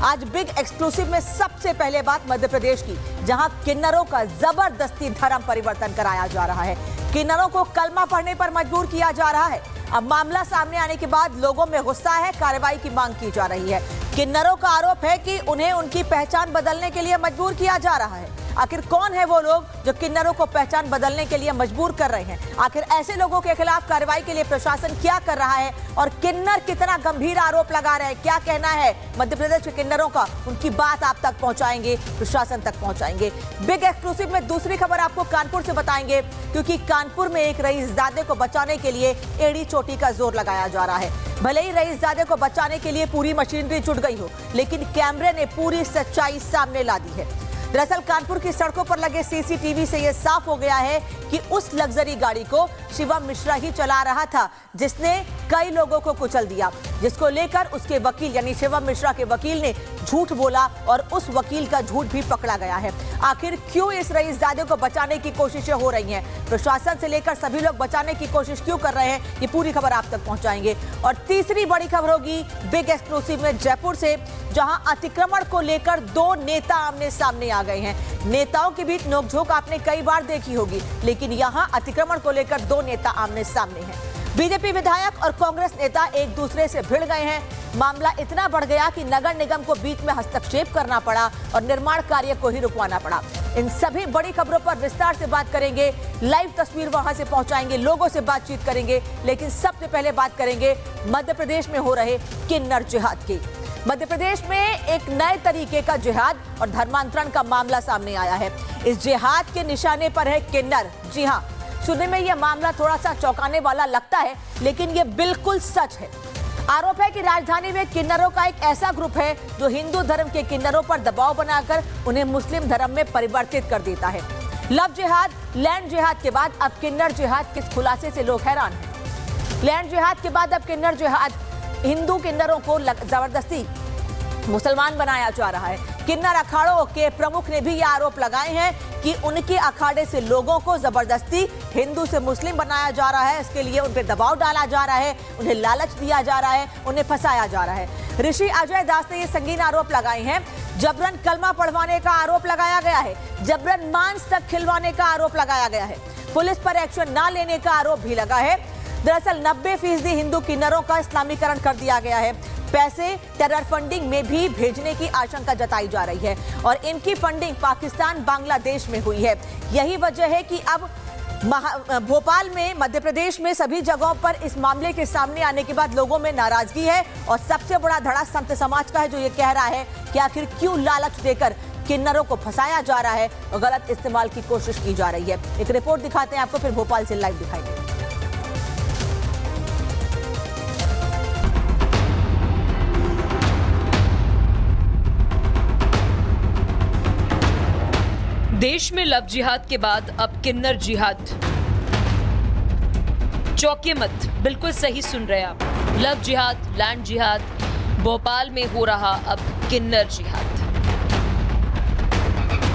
आज big exclusive में सबसे पहले बात मध्य प्रदेश की, जहां किन्नरों का जबरदस्ती धर्म परिवर्तन कराया जा रहा है। किन्नरों को कलमा पढ़ने पर मजबूर किया जा रहा है। अब मामला सामने आने के बाद लोगों में गुस्सा है, कार्रवाई की मांग की जा रही है। किन्नरों का आरोप है कि उन्हें उनकी पहचान बदलने के लिए मजबूर किया जा रहा है। आखिर कौन है वो लोग जो किन्नरों को पहचान बदलने के लिए मजबूर कर रहे हैं? आखिर ऐसे लोगों के खिलाफ कार्रवाई के लिए प्रशासन क्या कर रहा है और किन्नर कितना गंभीर आरोप लगा रहे हैं? क्या कहना है मध्य प्रदेश के किन्नरों का? उनकी बात आप तक पहुंचाएंगे, प्रशासन तक पहुंचाएंगे। बिग एक्सक्लूसिव में दूसरी खबर आपको कानपुर से बताएंगे, क्योंकि कानपुर में एक रईसजादे को बचाने के लिए एड़ी चोटी का जोर लगाया जा रहा है। भले ही रईसजादे को बचाने के लिए पूरी मशीनरी जुट गई हो, लेकिन कैमरे ने पूरी सच्चाई सामने ला दी है। दरअसल कानपुर की सड़कों पर लगे सीसीटीवी से यह साफ हो गया है कि उस लग्जरी गाड़ी को शिवम मिश्रा ही चला रहा था, जिसने कई लोगों को कुचल दिया, जिसको लेकर उसके वकील यानी शिवम मिश्रा के वकील ने झूठ बोला और उस वकील का झूठ भी पकड़ा गया है। आखिर क्यों इस रईसजादे को बचाने की कोशिशें हो रही हैं? प्रशासन से लेकर सभी लोग बचाने की कोशिश क्यों कर रहे हैं? ये पूरी खबर आप तक पहुंचाएंगे। और तीसरी बड़ी खबर होगी बिग एक्सक्लूसिव में जयपुर से, जहां अतिक्रमण को लेकर दो नेता आमने सामने आ गए हैं। नेताओं के बीच नोकझोंक आपने कई बार देखी होगी, लेकिन यहां अतिक्रमण को लेकर दो नेता आमने सामने हैं। बीजेपी विधायक और कांग्रेस नेता एक दूसरे से भिड़ गए हैं। मामला इतना बढ़ गया कि नगर निगम को बीच में हस्तक्षेप करना पड़ा और निर्माण कार्य को ही रुकवाना पड़ा। इन सभी बड़ी खबरों पर विस्तार से बात करेंगे, लाइव तस्वीर वहां से पहुंचाएंगे, लोगों से बातचीत करेंगे। लेकिन सबसे पहले बात करेंगे मध्य प्रदेश में हो रहे किन्नर जिहाद की। मध्य प्रदेश में एक नए तरीके का जिहाद और धर्मांतरण का मामला सामने आया है। इस जिहाद के निशाने पर है किन्नर। जी हां, सुनने में यह मामला थोड़ा सा चौंकाने वाला लगता है, लेकिन यह बिल्कुल सच है। आरोप है कि राजधानी में किन्नरों का एक ऐसा ग्रुप है जो हिंदू धर्म के किन्नरों पर दबाव बनाकर उन्हें मुस्लिम धर्म में परिवर्तित कर देता है। लव जिहाद, लैंड जिहाद के बाद अब किन्नर जिहाद के खुलासे से लोग हैरान हैं। लैंड जिहाद के बाद अब किन्नर जिहाद, हिंदू किन्नरों को जबरदस्ती मुसलमान बनाया जा रहा है। किन्नर अखाड़ों के प्रमुख ने भी ये आरोप लगाए हैं कि उनके अखाड़े से लोगों को जबरदस्ती हिंदू से मुस्लिम बनाया जा रहा है। इसके लिए उन पर दबाव डाला जा रहा है, उन्हें लालच दिया जा रहा है, उन्हें फंसाया जा रहा है। ऋषि अजय दास ने ये संगीन आरोप लगाए हैं। जबरन कलमा पढ़वाने का आरोप लगाया गया है, जबरन मांस तक खिलवाने का आरोप लगाया गया है, पुलिस पर एक्शन न लेने का आरोप भी लगा है। दरअसल 90% हिंदू किन्नरों का इस्लामीकरण कर दिया गया है। पैसे टेरर फंडिंग में भी भेजने की आशंका जताई जा रही है और इनकी फंडिंग पाकिस्तान, बांग्लादेश में हुई है। यही वजह है कि अब भोपाल में, मध्य प्रदेश में सभी जगहों पर इस मामले के सामने आने के बाद लोगों में नाराजगी है और सबसे बड़ा धड़ा संत समाज का है, जो ये कह रहा है कि आखिर क्यों लालच देकर किन्नरों को फंसाया जा रहा है और गलत इस्तेमाल की कोशिश की जा रही है। एक रिपोर्ट दिखाते हैं आपको, फिर भोपाल से लाइव दिखाएंगे। देश में लव जिहाद के बाद अब किन्नर जिहाद। चौंकिए मत, बिल्कुल सही सुन रहे आप। लव जिहाद, लैंड जिहाद, भोपाल में हो रहा अब किन्नर जिहाद।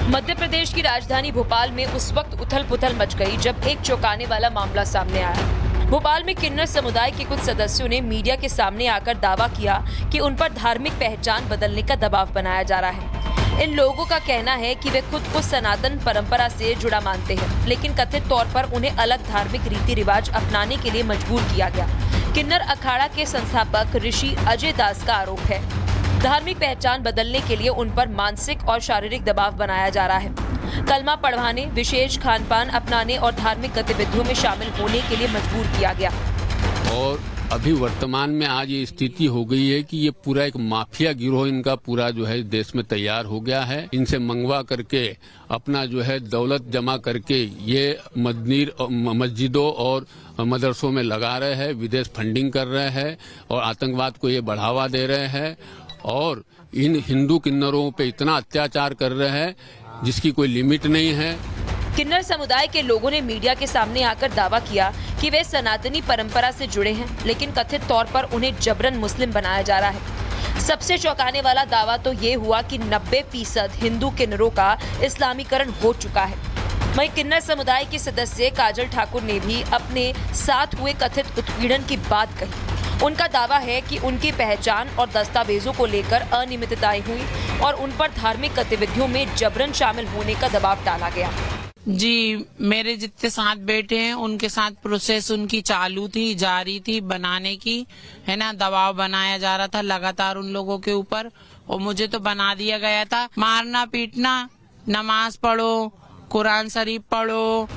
मध्य प्रदेश की राजधानी भोपाल में उस वक्त उथल पुथल मच गई जब एक चौंकाने वाला मामला सामने आया। भोपाल में किन्नर समुदाय के कुछ सदस्यों ने मीडिया के सामने आकर दावा किया कि उन पर धार्मिक पहचान बदलने का दबाव बनाया जा रहा है। इन लोगों का कहना है कि वे खुद को सनातन परंपरा से जुड़ा मानते हैं, लेकिन कथित तौर पर उन्हें अलग धार्मिक रीति रिवाज अपनाने के लिए मजबूर किया गया। किन्नर अखाड़ा के संस्थापक ऋषि अजय दास का आरोप है, धार्मिक पहचान बदलने के लिए उन पर मानसिक और शारीरिक दबाव बनाया जा रहा है। कलमा पढ़वाने, विशेष खानपान अपनाने और धार्मिक गतिविधियों में शामिल होने के लिए मजबूर किया गया। और अभी वर्तमान में आज ये स्थिति हो गई है कि ये पूरा एक माफिया गिरोह इनका पूरा जो है देश में तैयार हो गया है। इनसे मंगवा करके अपना जो है दौलत जमा करके ये मस्जिदों और मदरसों में लगा रहे हैं, विदेश फंडिंग कर रहे हैं और आतंकवाद को ये बढ़ावा दे रहे हैं और इन हिंदू किन्नरों पे इतना अत्याचार कर रहे हैं जिसकी कोई लिमिट नहीं है। किन्नर समुदाय के लोगों ने मीडिया के सामने आकर दावा किया कि वे सनातनी परंपरा से जुड़े हैं, लेकिन कथित तौर पर उन्हें जबरन मुस्लिम बनाया जा रहा है। सबसे चौंकाने वाला दावा तो ये हुआ कि 90% हिंदू किन्नरों का इस्लामीकरण हो चुका है। वहीं किन्नर समुदाय के सदस्य काजल ठाकुर ने भी अपने साथ हुए कथित उत्पीड़न की बात कही। उनका दावा है कि उनकी पहचान और दस्तावेजों को लेकर अनियमितताएं हुई और उन पर धार्मिक गतिविधियों में जबरन शामिल होने का दबाव डाला गया। जी, मेरे जितने साथ बेटे हैं उनके साथ प्रोसेस उनकी चालू थी, जारी थी बनाने की, है ना। दबाव बनाया जा रहा था लगातार उन लोगों के ऊपर और मुझे तो बना दिया गया था। मारना पीटना, नमाज पढ़ो, कुरान शरीफ पढ़ो।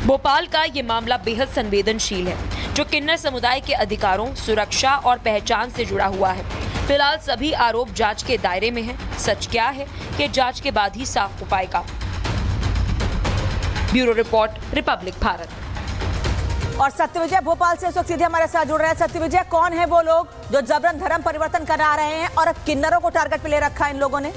भोपाल का ये मामला बेहद संवेदनशील है, जो किन्नर समुदाय के अधिकारों, सुरक्षा और पहचान से जुड़ा हुआ है। फिलहाल सभी आरोप जांच के दायरे में हैं। सच क्या है, ये जांच के बाद ही साफ हो पाएगा। Bureau report, Republic Bharat. और सत्यविजय भोपाल से इस वक्त सीधे हमारे साथ जुड़ रहे हैं। सत्यविजय, कौन है वो लोग जो जबरन धर्म परिवर्तन करा रहे हैं और किन्नरों को टारगेट पे ले रखा है इन लोगों ने?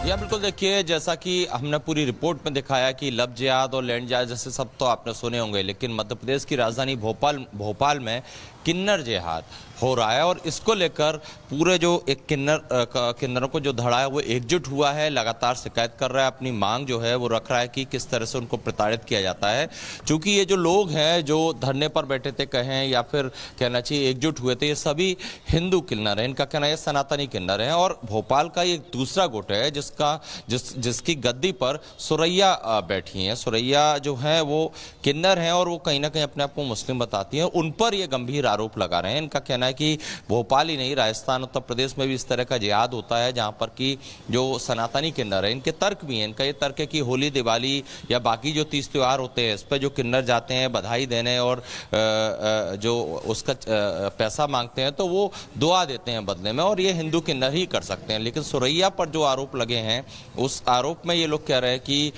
या बिल्कुल, देखिए, जैसा कि हमने पूरी रिपोर्ट में दिखाया कि लब जिहाद और लैंड जिहाद जैसे सब तो आपने सुने होंगे, लेकिन मध्य प्रदेश की राजधानी भोपाल में किन्नर जिहाद हो रहा है और इसको लेकर पूरे जो एक किन्नरों को जो धड़ा है वो एकजुट हुआ है, लगातार शिकायत कर रहा है, अपनी मांग जो है वो रख रहा है कि किस तरह से उनको प्रताड़ित किया जाता है। क्योंकि ये जो लोग हैं जो धरने पर बैठे थे, कहें या फिर कहना चाहिए एकजुट हुए थे, ये सभी हिंदू किन्नर हैं। इनका कहना है सनातनी किन्नर हैं और भोपाल का ये दूसरा गुट है जिसकी गद्दी पर सुरैया बैठी हैं। सुरैया जो है वो किन्नर हैं और वो कहीं ना कहीं अपने आप को मुस्लिम बताती हैं। उन पर ये गंभीर आरोप लगा रहे हैं। इनका कहना है कि भोपाल ही नहीं, राजस्थान, उत्तर प्रदेश में भी इस तरह का जिहाद होता है जहां पर कि जो सनातनी किन्नर है, इनके तर्क भी हैं। इनका ये तर्क है कि होली, दिवाली या बाकी जो 30 त्यौहार होते हैं, इस पर जो किन्नर जाते हैं बधाई देने और जो उसका पैसा मांगते हैं तो वो दुआ देते हैं बदले में, और ये हिंदू किन्नर ही कर सकते हैं। लेकिन सुरैया पर जो आरोप लगे हैं, उस आरोप में ये लोग कह रहे हैं कि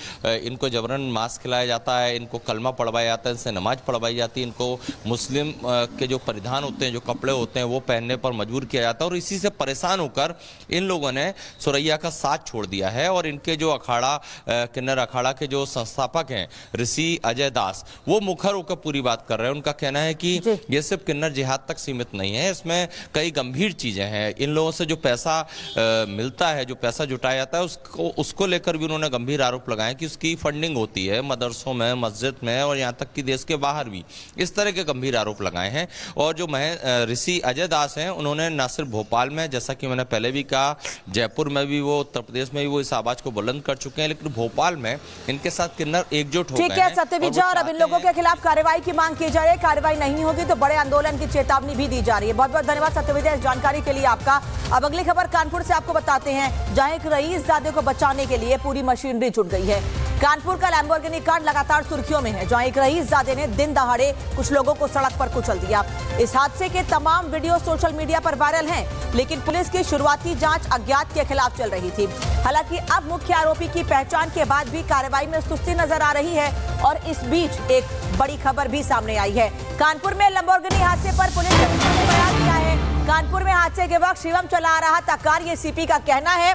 इनको जबरन मांस खिलाया जाता है, इनको कलमा पढ़वाया जाता है, इनसे नमाज पढ़वाई जाती है, इनको मुस्लिम के जो परिधान होते हैं, जो कपड़े होते हैं, वो पहनने पर मजबूर किया जाता है। और इसी से परेशान होकर इन लोगों ने सुरैया का साथ छोड़ दिया है। और इनके जो अखाड़ा, किन्नर अखाड़ा के जो संस्थापक हैं ऋषि अजय दास, वो मुखर होकर पूरी बात कर रहे हैं। उनका कहना है कि ये सिर्फ किन्नर जिहाद तक सीमित नहीं है, इसमें कई गंभीर चीजें हैं। इन लोगों से जो पैसा मिलता है, जो पैसा जुटाया जाता है, उसको लेकर भी उन्होंने गंभीर आरोप लगाए कि उसकी फंडिंग होती है मदरसों में, मस्जिद में और यहाँ तक कि देश के बाहर भी। इस तरह के गंभीर आरोप लगाए हैं। और जो ऋषि अजय दास हैं, उन्होंने न सिर्फ भोपाल में, जैसा कि मैंने पहले भी कहा, जयपुर में भी वो, उत्तर प्रदेश में भी वो इस आवाज को बुलंद कर चुके हैं, लेकिन भोपाल में इनके साथ किन्नर एकजुट हो गए हैं। ठीक है सत्यविजय, और अब इन लोगों के खिलाफ कार्रवाई की मांग की जा रही है। कार्रवाई नहीं होगी तो बड़े आंदोलन की चेतावनी भी दी जा रही है। बहुत बहुत धन्यवाद सत्यविजय इस जानकारी के लिए आपका। अब अगली खबर कानपुर से आपको बताते हैं, जहां एक रईसजादे को बचाने के लिए पूरी मशीनरी जुट गई है। कानपुर का लैम्बोर्गिनी कांड लगातार सुर्खियों में है, जहां एक रईसजादे ने दिन दहाड़े कुछ लोगों को सड़क पर कुचल दिया। इस हादसे के तमाम वीडियो सोशल मीडिया पर वायरल हैं, लेकिन पुलिस की शुरुआती जांच अज्ञात के खिलाफ चल रही थी। हालांकि अब मुख्य आरोपी की पहचान के बाद भी कार्रवाई में सुस्ती नजर आ रही है। और इस बीच एक बड़ी खबर भी सामने आई है। कानपुर में लैम्बोर्गिनी हादसे पर पुलिस ने बयान दिया है। कानपुर में हादसे के वक्त शिवम चला रहा था कार, ये सीपी का कहना है।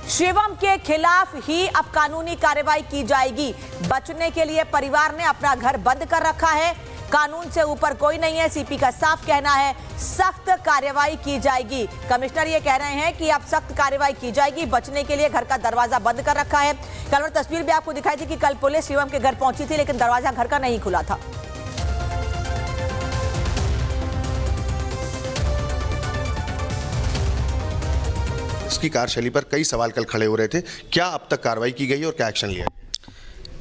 शिवम के खिलाफ ही अब कानूनी कार्रवाई की जाएगी। बचने के लिए परिवार ने अपना घर बंद कर रखा है। कानून से ऊपर कोई नहीं है, सीपी का साफ कहना है। सख्त कार्रवाई की जाएगी। कमिश्नर ये कह रहे हैं कि अब सख्त कार्रवाई की जाएगी। बचने के लिए घर का दरवाजा बंद कर रखा है। कल और तस्वीर भी आपको दिखाई थी कि कल पुलिस शिवम के घर पहुंची थी, लेकिन दरवाजा घर का नहीं खुला था। इसकी कार्यशैली पर कई सवाल कल खड़े हो रहे थे। क्या अब तक कार्रवाई की गई और क्या एक्शन लिया?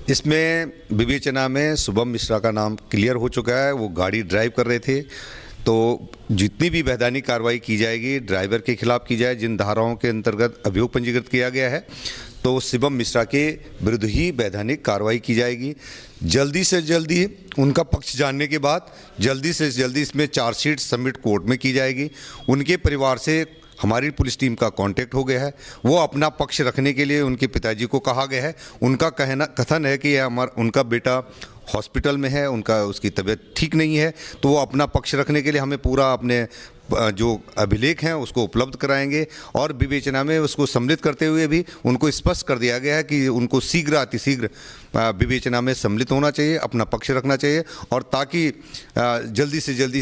इसमें विवेचना में शुभम मिश्रा का नाम क्लियर हो चुका है। वो गाड़ी ड्राइव कर रहे थे, तो जितनी भी वैधानिक कार्रवाई की जाएगी ड्राइवर के खिलाफ की जाए। जिन धाराओं के अंतर्गत अभियोग पंजीकृत किया गया है, तो शुभम मिश्रा के विरुद्ध ही वैधानिक कार्रवाई की जाएगी। जल्दी से जल्दी उनका पक्ष जानने के बाद जल्दी से जल्दी इसमें चार्जशीट सबमिट कोर्ट में की जाएगी। उनके परिवार से हमारी पुलिस टीम का कांटेक्ट हो गया है। वो अपना पक्ष रखने के लिए उनके पिताजी को कहा गया है। उनका कथन है कि उनका बेटा हॉस्पिटल में है, उसकी तबीयत ठीक नहीं है, तो वो अपना पक्ष रखने के लिए हमें पूरा अपने जो अभिलेख हैं उसको उपलब्ध कराएंगे। और विवेचना में उसको सम्मिलित करते हुए भी उनको स्पष्ट कर दिया गया है कि उनको शीघ्र अतिशीघ्र विवेचना में सम्मिलित होना चाहिए, अपना पक्ष रखना चाहिए, और ताकि जल्दी से जल्दी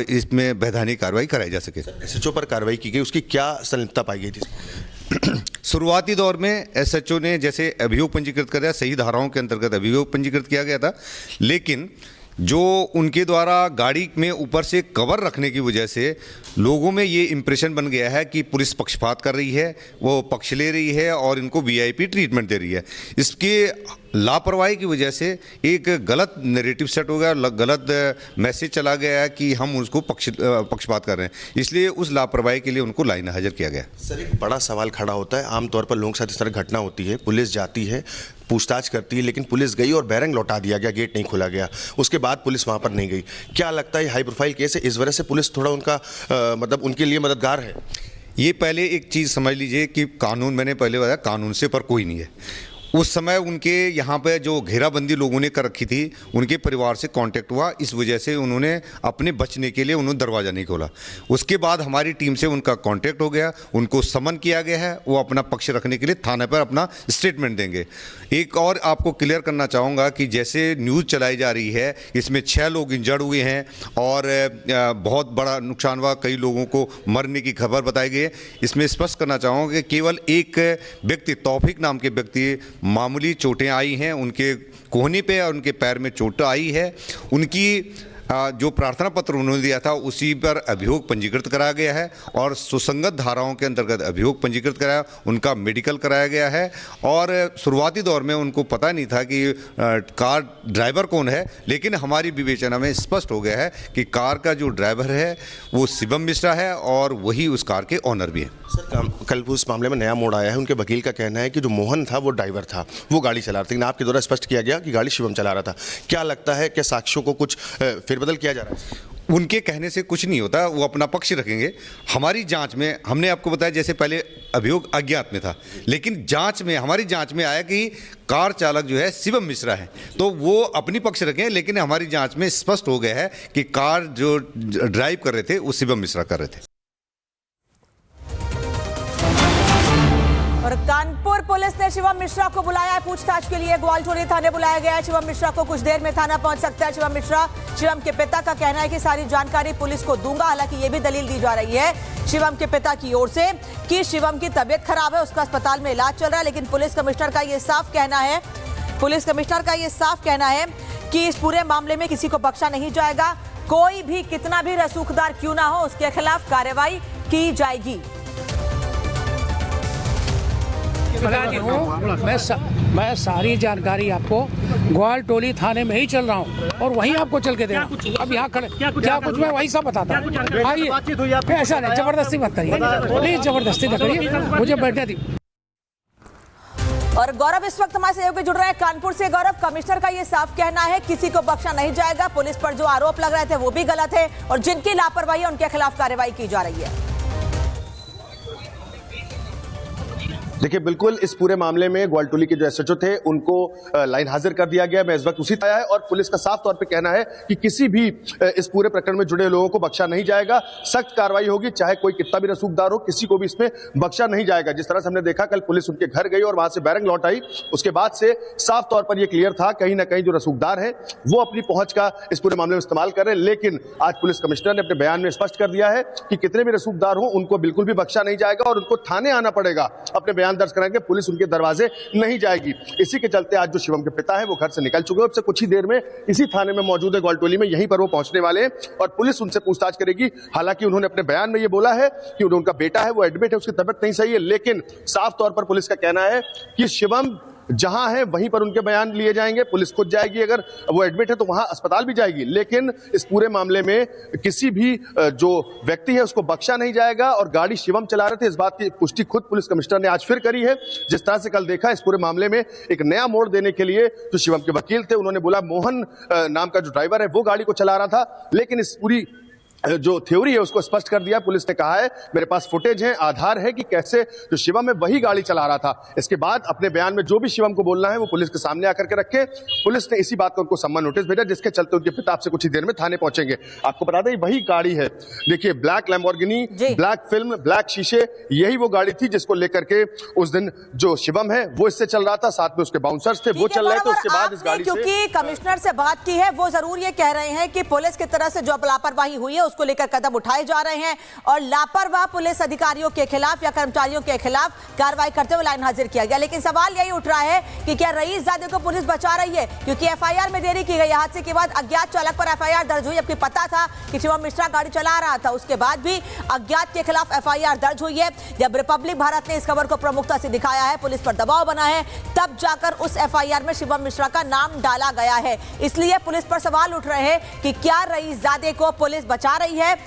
इसमें वैधानिक कार्रवाई कराई जा सके। एसएचओ पर कार्रवाई की गई, उसकी क्या संलिप्तता पाई गई थी? शुरुआती दौर में एसएचओ ने जैसे अभियोग पंजीकृत कर दिया, सही धाराओं के अंतर्गत अभियोग पंजीकृत किया गया था, लेकिन जो उनके द्वारा गाड़ी में ऊपर से कवर रखने की वजह से लोगों में ये इम्प्रेशन बन गया है कि पुलिस पक्षपात कर रही है, वो पक्ष ले रही है और इनको वीआईपी ट्रीटमेंट दे रही है। इसके लापरवाही की वजह से एक गलत नैरेटिव सेट हो गया, गलत मैसेज चला गया है कि हम उसको पक्षपात कर रहे हैं, इसलिए उस लापरवाही के लिए उनको लाइन हाजिर किया गया। सर, एक बड़ा सवाल खड़ा होता है, आमतौर पर लोगों के साथ इस तरह घटना होती है, पुलिस जाती है, पूछताछ करती है, लेकिन पुलिस गई और बैरंग लौटा दिया गया, गेट नहीं खोला गया, उसके बाद पुलिस वहां पर नहीं गई। क्या लगता है हाई प्रोफाइल केस है, इस वजह से पुलिस थोड़ा उनका मतलब उनके लिए मददगार है? ये पहले एक चीज़ समझ लीजिए कि कानून, मैंने पहले बताया, कानून से पर कोई नहीं है। उस समय उनके यहाँ पे जो घेराबंदी लोगों ने कर रखी थी, उनके परिवार से कांटेक्ट हुआ, इस वजह से उन्होंने अपने बचने के लिए उन्होंने दरवाज़ा नहीं खोला। उसके बाद हमारी टीम से उनका कांटेक्ट हो गया, उनको समन किया गया है, वो अपना पक्ष रखने के लिए थाने पर अपना स्टेटमेंट देंगे। एक और आपको क्लियर करना चाहूँगा कि जैसे न्यूज़ चलाई जा रही है, इसमें 6 लोग इंजर्ड हुए हैं और बहुत बड़ा नुकसान हुआ, कई लोगों को मरने की खबर बताई गई है। इसमें स्पष्ट करना चाहूँगा कि केवल एक व्यक्ति, तौफीक नाम के व्यक्ति, मामूली चोटें आई हैं, उनके कोहनी पे और उनके पैर में चोट आई है। उनकी जो प्रार्थना पत्र उन्होंने दिया था उसी पर अभियोग पंजीकृत कराया गया है और सुसंगत धाराओं के अंतर्गत अभियोग पंजीकृत कराया, उनका मेडिकल कराया गया है। और शुरुआती दौर में उनको पता नहीं था कि कार ड्राइवर कौन है, लेकिन हमारी विवेचना में स्पष्ट हो गया है कि कार का जो ड्राइवर है वो शिवम मिश्रा है और वही उस कार के ऑनर भी है। सर, कल उस मामले में नया मोड़ आया है, उनके वकील का कहना है कि जो मोहन था वो ड्राइवर था, वो गाड़ी चला रहा था, लेकिन आपके द्वारा स्पष्ट किया गया कि गाड़ी शिवम चला रहा था। क्या लगता है कि साक्ष्यों को कुछ फेरबदल किया जा रहा है? उनके कहने से कुछ नहीं होता, वो अपना पक्ष रखेंगे। हमारी जांच में हमने आपको बताया, जैसे पहले अभियोग अज्ञात में था, लेकिन जांच में, हमारी जांच में आया कि कार चालक जो है शिवम मिश्रा है, तो वो अपनी पक्ष रखें। लेकिन हमारी जांच में स्पष्ट हो गया है कि कार जो ड्राइव कर रहे थे वो शिवम मिश्रा कर रहे थे। और कानपुर पुलिस ने शिवम मिश्रा को बुलाया है पूछताछ के लिए, ग्वालटोली थाने बुलाया गया है। शिवम मिश्रा को कुछ देर में थाना पहुंच सकता है। शिवम के पिता का कहना है कि सारी जानकारी पुलिस को दूंगा। हालांकि ये भी दलील दी जा रही है शिवम के पिता की ओर से कि शिवम की तबीयत खराब है, उसका अस्पताल में इलाज चल रहा है। लेकिन पुलिस कमिश्नर का ये साफ कहना है कि इस पूरे मामले में किसी को बख्शा नहीं जाएगा। कोई भी कितना भी रसूखदार क्यों ना हो, उसके खिलाफ कार्रवाई की जाएगी। मैं सारी जानकारी आपको ग्वालटोली थाने में ही चल रहा हूँ और वहीं आपको चल के देना। अब यहाँ खड़े क्या कुछ मैं वही सब बताता हूँ। आइए, ऐसा नहीं, जबरदस्ती मत करिए प्लीज, जबरदस्ती मत करिए, मुझे बैठने दी। और गौरव इस वक्त हमारे सहयोगी जुड़ रहे हैं कानपुर से। गौरव, कमिश्नर का ये साफ कहना है किसी को बख्शा नहीं जाएगा, पुलिस पर जो आरोप लग रहे थे वो भी गलत है और जिनकी लापरवाही है उनके खिलाफ कार्रवाई की जा रही है। देखिए, बिल्कुल इस पूरे मामले में ग्वालटोली के जो एसएचओ थे उनको लाइन हाजिर कर दिया गया। मैं इस वक्त उसी आया है और पुलिस का साफ तौर पे कहना है कि किसी भी इस पूरे प्रकरण में जुड़े लोगों को बख्शा नहीं जाएगा, सख्त कार्रवाई होगी, चाहे कोई कितना भी रसूखदार हो, किसी को भी इसमें बख्शा नहीं जाएगा। जिस तरह से हमने देखा कल पुलिस उनके घर गई और वहां से बैरंग लौट आई, उसके बाद से साफ तौर पर यह क्लियर था कहीं ना कहीं जो रसूखदार है वो अपनी पहुंच का इस पूरे मामले में इस्तेमाल कर रहे हैं। लेकिन आज पुलिस कमिश्नर ने अपने बयान में स्पष्ट कर दिया है कि कितने भी रसूखदार हो उनको बिल्कुल भी बख्शा नहीं जाएगा और उनको थाने आना पड़ेगा अपने बयान दर्ज कराएंगे, पुलिस उनके दरवाजे नहीं जाएगी। इसी के चलते आज जो शिवम के पिता है वो घर से निकल चुके हैं, उससे कुछ ही देर में इसी थाने में मौजूद है ग्वालटोली में, यहीं पर वो पहुंचने वाले हैं और पुलिस उनसे पूछताछ करेगी। हालांकि उन्होंने अपने बयान में ये बोला है कि उनका बेटा है वो एडमिट है, उसकी तबीयत नहीं सही है, लेकिन साफ तौर पर पुलिस का कहना है कि शिवम जहां है वहीं पर उनके बयान लिए जाएंगे, पुलिस खुद जाएगी, अगर वो एडमिट है तो वहां अस्पताल भी जाएगी। लेकिन इस पूरे मामले में किसी भी जो व्यक्ति है उसको बख्शा नहीं जाएगा और गाड़ी शिवम चला रहे थे, इस बात की पुष्टि खुद पुलिस कमिश्नर ने आज फिर करी है। जिस तरह से कल देखा, इस पूरे मामले में एक नया मोड़ देने के लिए जो शिवम के वकील थे उन्होंने बोला मोहन नाम का जो ड्राइवर है वो गाड़ी को चला रहा था, लेकिन इस पूरी जो थ्योरी है उसको स्पष्ट कर दिया। पुलिस ने कहा है मेरे पास फुटेज है, आधार है कि कैसे जो शिवम है वही गाड़ी चला रहा था। इसके बाद अपने बयान में जो भी शिवम को बोलना है वो पुलिस के सामने आकर के रखे। पुलिस ने इसी बात का उनको सम्मान नोटिस भेजा, जिसके चलते उनके पिता आपसे कुछ ही देर में थाने पहुंचेंगे। आपको बता दें वही गाड़ी है, देखिए black Lamborghini, black film, black शीशे, यही वो गाड़ी थी जिसको लेकर के उस दिन जो शिवम है वो इससे चल रहा था, साथ में उसके बाउंसर्स थे वो चल रहे थे। उसके बाद इस गाड़ी क्योंकि कमिश्नर से बात की है वो जरूर ये कह रहे हैं कि पुलिस की तरफ से जो लापरवाही हुई है उसको लेकर कदम उठाए जा रहे हैं और लापरवाह पुलिस अधिकारियों के खिलाफ या कर्मचारियों के खिलाफ कार्रवाई करते हुए लाइन हाजिर किया गया। लेकिन सवाल यही उठ रहा है कि क्या रईसजादे को पुलिस बचा रही है, क्योंकि एफआईआर में देरी की गई। हादसे के बाद अज्ञात चालक पर एफआईआर दर्ज हुई, जबकि पता था कि शिवम मिश्रा गाड़ी चला रहा था। उसके बाद भी अज्ञात के खिलाफ एफआईआर दर्ज हुई है। जब रिपब्लिक भारत ने इस खबर को प्रमुखता से दिखाया है, पुलिस पर दबाव बना है, तब जाकर उस एफआईआर में शिवम मिश्रा का नाम डाला गया है। इसलिए पुलिस पर सवाल उठ रहे हैं कि क्या रईसजादे को पुलिस बचा रही है।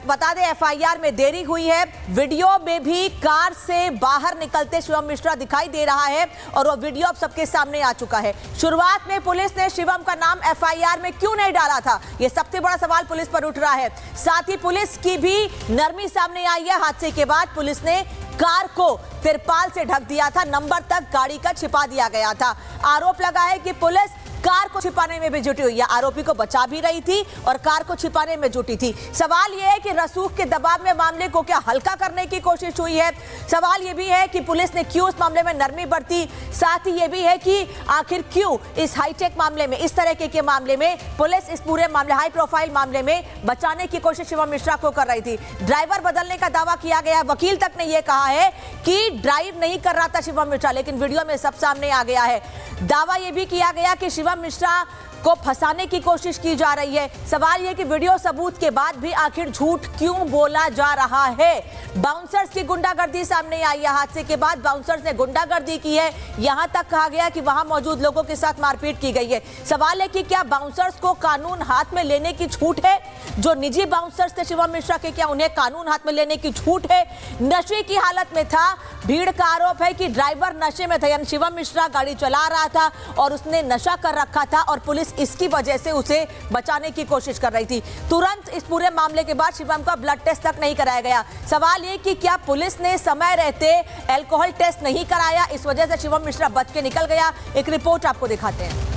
बता दें, एफआईआर में देरी हुई है। वीडियो में भी कार से बाहर निकलते शिवम मिश्रा दिखाई दे रहा है और वो वीडियो अब सबके सामने आ चुका है। शुरुआत में पुलिस ने शिवम का नाम एफआईआर में क्यों नहीं डाला था, ये सबसे बड़ा सवाल पुलिस पर उठ रहा है। साथ ही पुलिस की भी नरमी सामने आई है। हादसे के बाद पुलिस ने कार को तिरपाल से ढक दिया था, नंबर तक गाड़ी का छिपा दिया गया था। आरोप लगा है कि पुलिस कार को छिपाने में भी जुटी हुई है, आरोपी को बचा भी रही थी और कार को छिपाने में जुटी थी। सवाल यह है कि रसूख के दबाव में मामले को क्या हल्का करने की कोशिश हुई है। सवाल यह भी है कि पुलिस ने क्यों इस मामले में नरमी बरती। साथ ही यह भी है कि आखिर क्यों इस हाईटेक मामले में, इस तरह के मामले में पुलिस इस पूरे मामले, हाई प्रोफाइल मामले में बचाने की कोशिश शिवम मिश्रा को कर रही थी। ड्राइवर बदलने का दावा किया गया है, वकील तक ने यह कहा है कि ड्राइव नहीं कर रहा था शिवम मिश्रा, लेकिन वीडियो में सब सामने आ गया है। दावा यह भी किया गया कि शिवम मिश्रा को फंसाने की कोशिश की जा रही है। सवाल यह कि वीडियो सबूत के बाद भी आखिर झूठ क्यों बोला जा रहा है। बाउंसर्स की गुंडागर्दी सामने आई है। हादसे के बाद बाउंसर्स ने गुंडागर्दी की है, यहां तक कहा गया कि वहां मौजूद लोगों के साथ मारपीट की गई है। सवाल है कि क्या बाउंसर्स को कानून हाथ में लेने की छूट है। जो निजी बाउंसर्स थे शिवम मिश्रा के, क्या उन्हें कानून हाथ में लेने की छूट है। नशे की हालत में था। भीड़ का आरोप है कि ड्राइवर नशे में था, यानी शिवम मिश्रा गाड़ी चला रहा था और उसने नशा कर रखा था और पुलिस इसकी वजह से उसे बचाने की कोशिश कर रही थी। तुरंत इस पूरे मामले के बाद शिवम का ब्लड टेस्ट तक नहीं कराया गया। सवाल ये कि क्या पुलिस ने समय रहते अल्कोहल टेस्ट नहीं कराया, इस वजह से शिवम मिश्रा बच के निकल गया। एक रिपोर्ट आपको दिखाते हैं।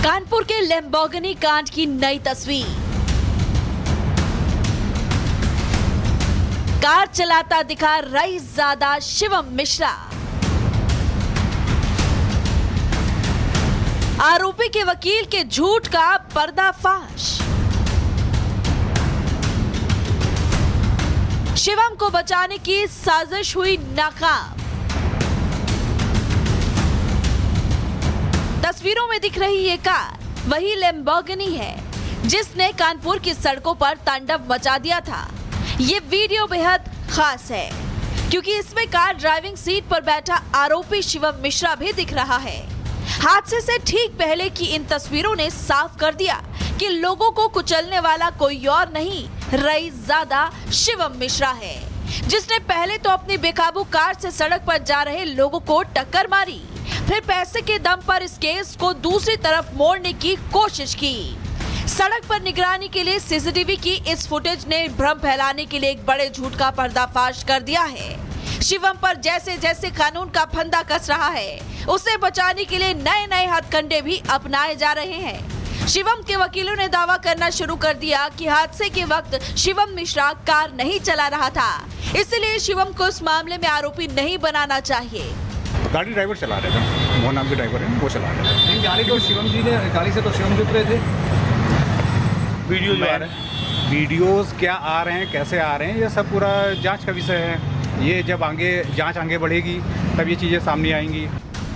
कानपुर के लैम्बोर्गिनी कांड की नई तस्वीर। कार चलाता दिखा रईसजादा शिवम मिश्रा। आरोपी के वकील के झूठ का पर्दाफाश। शिवम को बचाने की साजिश हुई नाकाम। तस्वीरों में दिख रही ये कार वही लैम्बोर्गिनी है जिसने कानपुर की सड़कों पर तांडव मचा दिया था। ये वीडियो बेहद खास है क्योंकि इसमें कार ड्राइविंग सीट पर बैठा आरोपी शिवम मिश्रा भी दिख रहा है। हादसे से ठीक पहले की इन तस्वीरों ने साफ कर दिया कि लोगों को कुचलने वाला कोई और नहीं, रईसजादा शिवम मिश्रा है, जिसने पहले तो अपनी बेकाबू कार से सड़क पर जा रहे लोगों को टक्कर मारी, फिर पैसे के दम पर इस केस को दूसरी तरफ मोड़ने की कोशिश की। सड़क पर निगरानी के लिए सीसीटीवी की इस फुटेज ने भ्रम फैलाने के लिए एक बड़े झूठ का पर्दाफाश कर दिया है। शिवम पर जैसे जैसे कानून का फंदा कस रहा है, उसे बचाने के लिए नए नए हथकंडे भी अपनाए जा रहे हैं। शिवम के वकीलों ने दावा करना शुरू कर दिया कि हादसे के वक्त शिवम मिश्रा कार नहीं चला रहा था, इसलिए शिवम को इस मामले में आरोपी नहीं बनाना चाहिए। गाड़ी ड्राइवर चला रहे थे, मोहन नाम के ड्राइवर है, वो चला रहे थे। गाड़ी तो शिवम जी ने, गाड़ी से तो शिवम जी उतरे थे। वीडियो जो आ रहे हैं, वीडियोस क्या आ रहे हैं, कैसे आ रहे हैं, ये सब पूरा जांच का विषय है। ये जब आगे जांच आगे बढ़ेगी तब ये चीजें सामने आएंगी।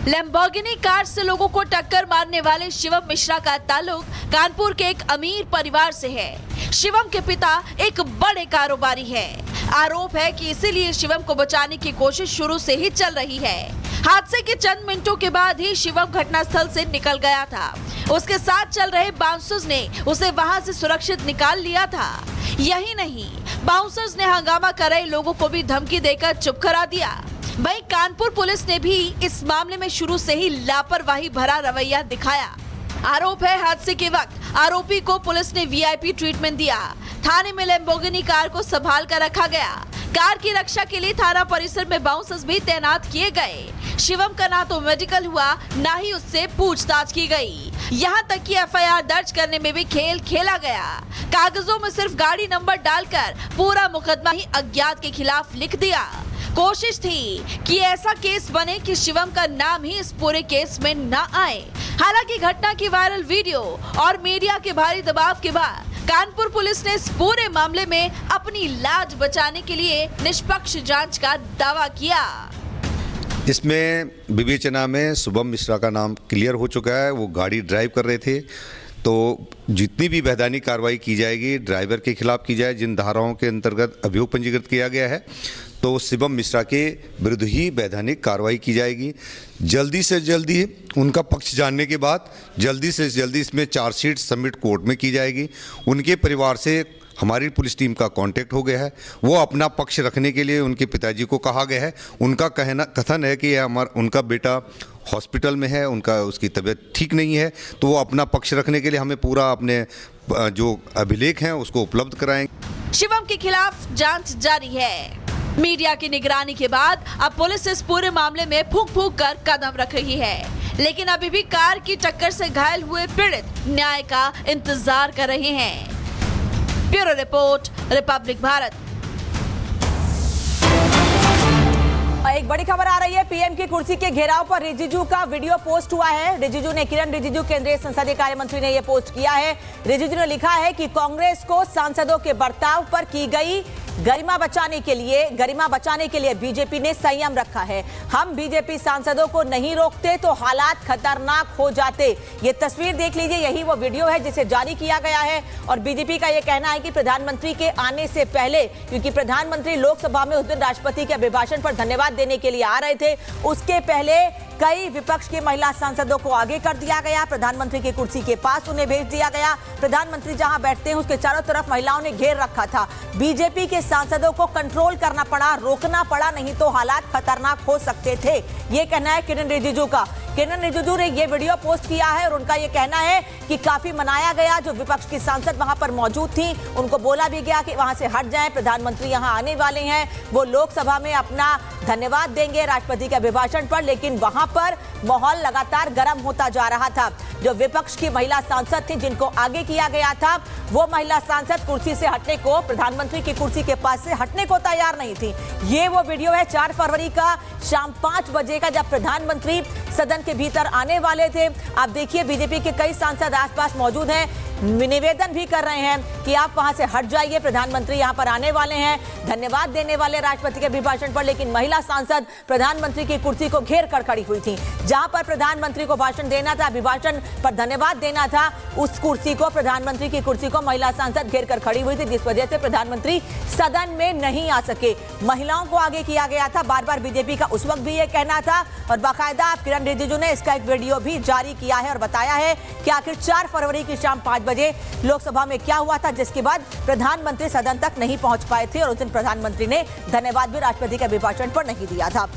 लैम्बोर्गिनी कार से लोगों को टक्कर मारने वाले शिवम मिश्रा का ताल्लुक कानपुर के एक अमीर परिवार से है। शिवम के पिता एक बड़े कारोबारी है। आरोप है कि इसीलिए शिवम को बचाने की कोशिश शुरू से ही चल रही है। हादसे के चंद मिनटों के बाद ही शिवम घटनास्थल से निकल गया था। उसके साथ चल रहे बाउंसर्स ने उसे वहां से सुरक्षित निकाल लिया था। यही नहीं, बाउंसर्स ने हंगामा कर रहे लोगों को भी धमकी देकर चुप करा दिया। वहीं कानपुर पुलिस ने भी इस मामले में शुरू से ही लापरवाही भरा रवैया दिखाया। आरोप है हादसे के वक्त आरोपी को पुलिस ने वीआईपी ट्रीटमेंट दिया। थाने में लैम्बोर्गिनी कार को संभाल कर रखा गया। कार की रक्षा के लिए थाना परिसर में बाउंसर्स भी तैनात किए गए। शिवम का ना तो मेडिकल हुआ, ना ही उससे पूछताछ की गई। यहाँ तक कि एफआईआर दर्ज करने में भी खेल खेला गया। कागजों में सिर्फ गाड़ी नंबर डालकर पूरा मुकदमा ही अज्ञात के खिलाफ लिख दिया। कोशिश थी कि ऐसा केस बने कि शिवम का नाम ही इस पूरे केस में न आए। हालांकि घटना की वायरल वीडियो और मीडिया के भारी दबाव के बाद कानपुर पुलिस ने इस पूरे मामले में अपनी लाज बचाने के लिए निष्पक्ष जांच का दावा किया। इसमें विवेचना में शुभम मिश्रा का नाम क्लियर हो चुका है। वो गाड़ी ड्राइव कर रहे थे, तो जितनी भी वैधानिक कार्रवाई की जाएगी ड्राइवर के खिलाफ की जाए। जिन धाराओं के अंतर्गत अभियोग पंजीकृत किया गया है, तो शिवम मिश्रा के विरुद्ध ही वैधानिक कार्रवाई की जाएगी। जल्दी से जल्दी उनका पक्ष जानने के बाद जल्दी से जल्दी इसमें चार्जशीट सबमिट कोर्ट में की जाएगी। उनके परिवार से हमारी पुलिस टीम का कांटेक्ट हो गया है। वो अपना पक्ष रखने के लिए उनके पिताजी को कहा गया है। उनका कथन है कि उनका बेटा हॉस्पिटल में है, उसकी तबीयत ठीक नहीं है, तो वो अपना पक्ष रखने के लिए हमें पूरा अपने जो अभिलेख हैं उसको उपलब्ध कराएंगे। शिवम के खिलाफ जांच जारी है। मीडिया की निगरानी के बाद अब पुलिस इस पूरे मामले में फूंक फूंक कर कदम रख रही है, लेकिन अभी भी कार की टक्कर से घायल हुए पीड़ित न्याय का इंतजार कर रहे हैं। Bureau report, Republic Bharat. एक बड़ी खबर आ रही है। पीएम की कुर्सी के घेराव पर रिजिजू का वीडियो पोस्ट हुआ है। किरण रिजिजू केंद्रीय संसदीय कार्य मंत्री ने यह पोस्ट किया है। रिजिजू ने लिखा है कि कांग्रेस को सांसदों के बर्ताव पर की गई गरिमा बचाने के लिए बीजेपी ने संयम रखा है। हम बीजेपी सांसदों को नहीं रोकते तो हालात खतरनाक हो जाते। ये तस्वीर देख लीजिए, यही वो वीडियो है जिसे जारी किया गया है। और बीजेपी का ये कहना है कि प्रधानमंत्री के आने से पहले, क्योंकि प्रधानमंत्री लोकसभा में उस दिन राष्ट्रपति के अभिभाषण पर धन्यवाद देने के लिए आ रहे थे, उसके पहले कई विपक्ष के महिला सांसदों को आगे कर दिया गया। प्रधानमंत्री की कुर्सी के पास उन्हें भेज दिया गया। प्रधानमंत्री जहां बैठते हैं उसके चारों तरफ महिलाओं ने घेर रखा था। बीजेपी के सांसदों को कंट्रोल करना पड़ा, रोकना पड़ा, नहीं तो हालात खतरनाक हो सकते थे। ये कहना है किरण रिजिजू का। किरण रिजिजू ने ये वीडियो पोस्ट किया है और उनका ये कहना है कि काफी मनाया गया। जो विपक्ष की सांसद वहां पर मौजूद थी उनको बोला भी गया कि वहां से हट जाएं, प्रधानमंत्री यहां आने वाले हैं, वो लोकसभा में अपना धन्यवाद देंगे राष्ट्रपति के अभिभाषण पर। लेकिन वहां पर माहौल लगातार गर्म होता जा रहा था। जो विपक्ष की महिला सांसद थी जिनको आगे किया गया था, वो महिला सांसद कुर्सी से हटने को, प्रधानमंत्री की कुर्सी के पास से हटने को तैयार नहीं थी। ये वो वीडियो है 4 फरवरी का शाम 5 बजे का, जब प्रधानमंत्री सदन के भीतर आने वाले थे। आप देखिए बीजेपी के कई सांसद आसपास मौजूद हैं, निवेदन भी कर रहे हैं कि आप वहां से हट जाइए, प्रधानमंत्री यहां पर आने वाले हैं, धन्यवाद देने वाले राष्ट्रपति के अभिभाषण पर। लेकिन महिला सांसद प्रधानमंत्री की कुर्सी को घेर कर खड़ी हुई थी। जहां पर प्रधानमंत्री को भाषण देना था, अभिभाषण पर धन्यवाद देना था, उस कुर्सी को, प्रधानमंत्री की कुर्सी को महिला सांसद घेर कर खड़ी हुई थी, जिस वजह से प्रधानमंत्री सदन में नहीं आ सके। महिलाओं को आगे किया गया था, बार बार बीजेपी का उस वक्त भी ये कहना था। और बाकायदा किरण रिजिजू ने इसका एक वीडियो भी जारी किया है और बताया है कि आखिर 4 फरवरी की शाम 5 बजे लोकसभा में क्या हुआ था, जिसके बाद प्रधानमंत्री सदन तक नहीं पहुंच पाए थे और उस दिन प्रधानमंत्री ने धन्यवाद भी राष्ट्रपति के अभिभाषण पर नहीं दिया था।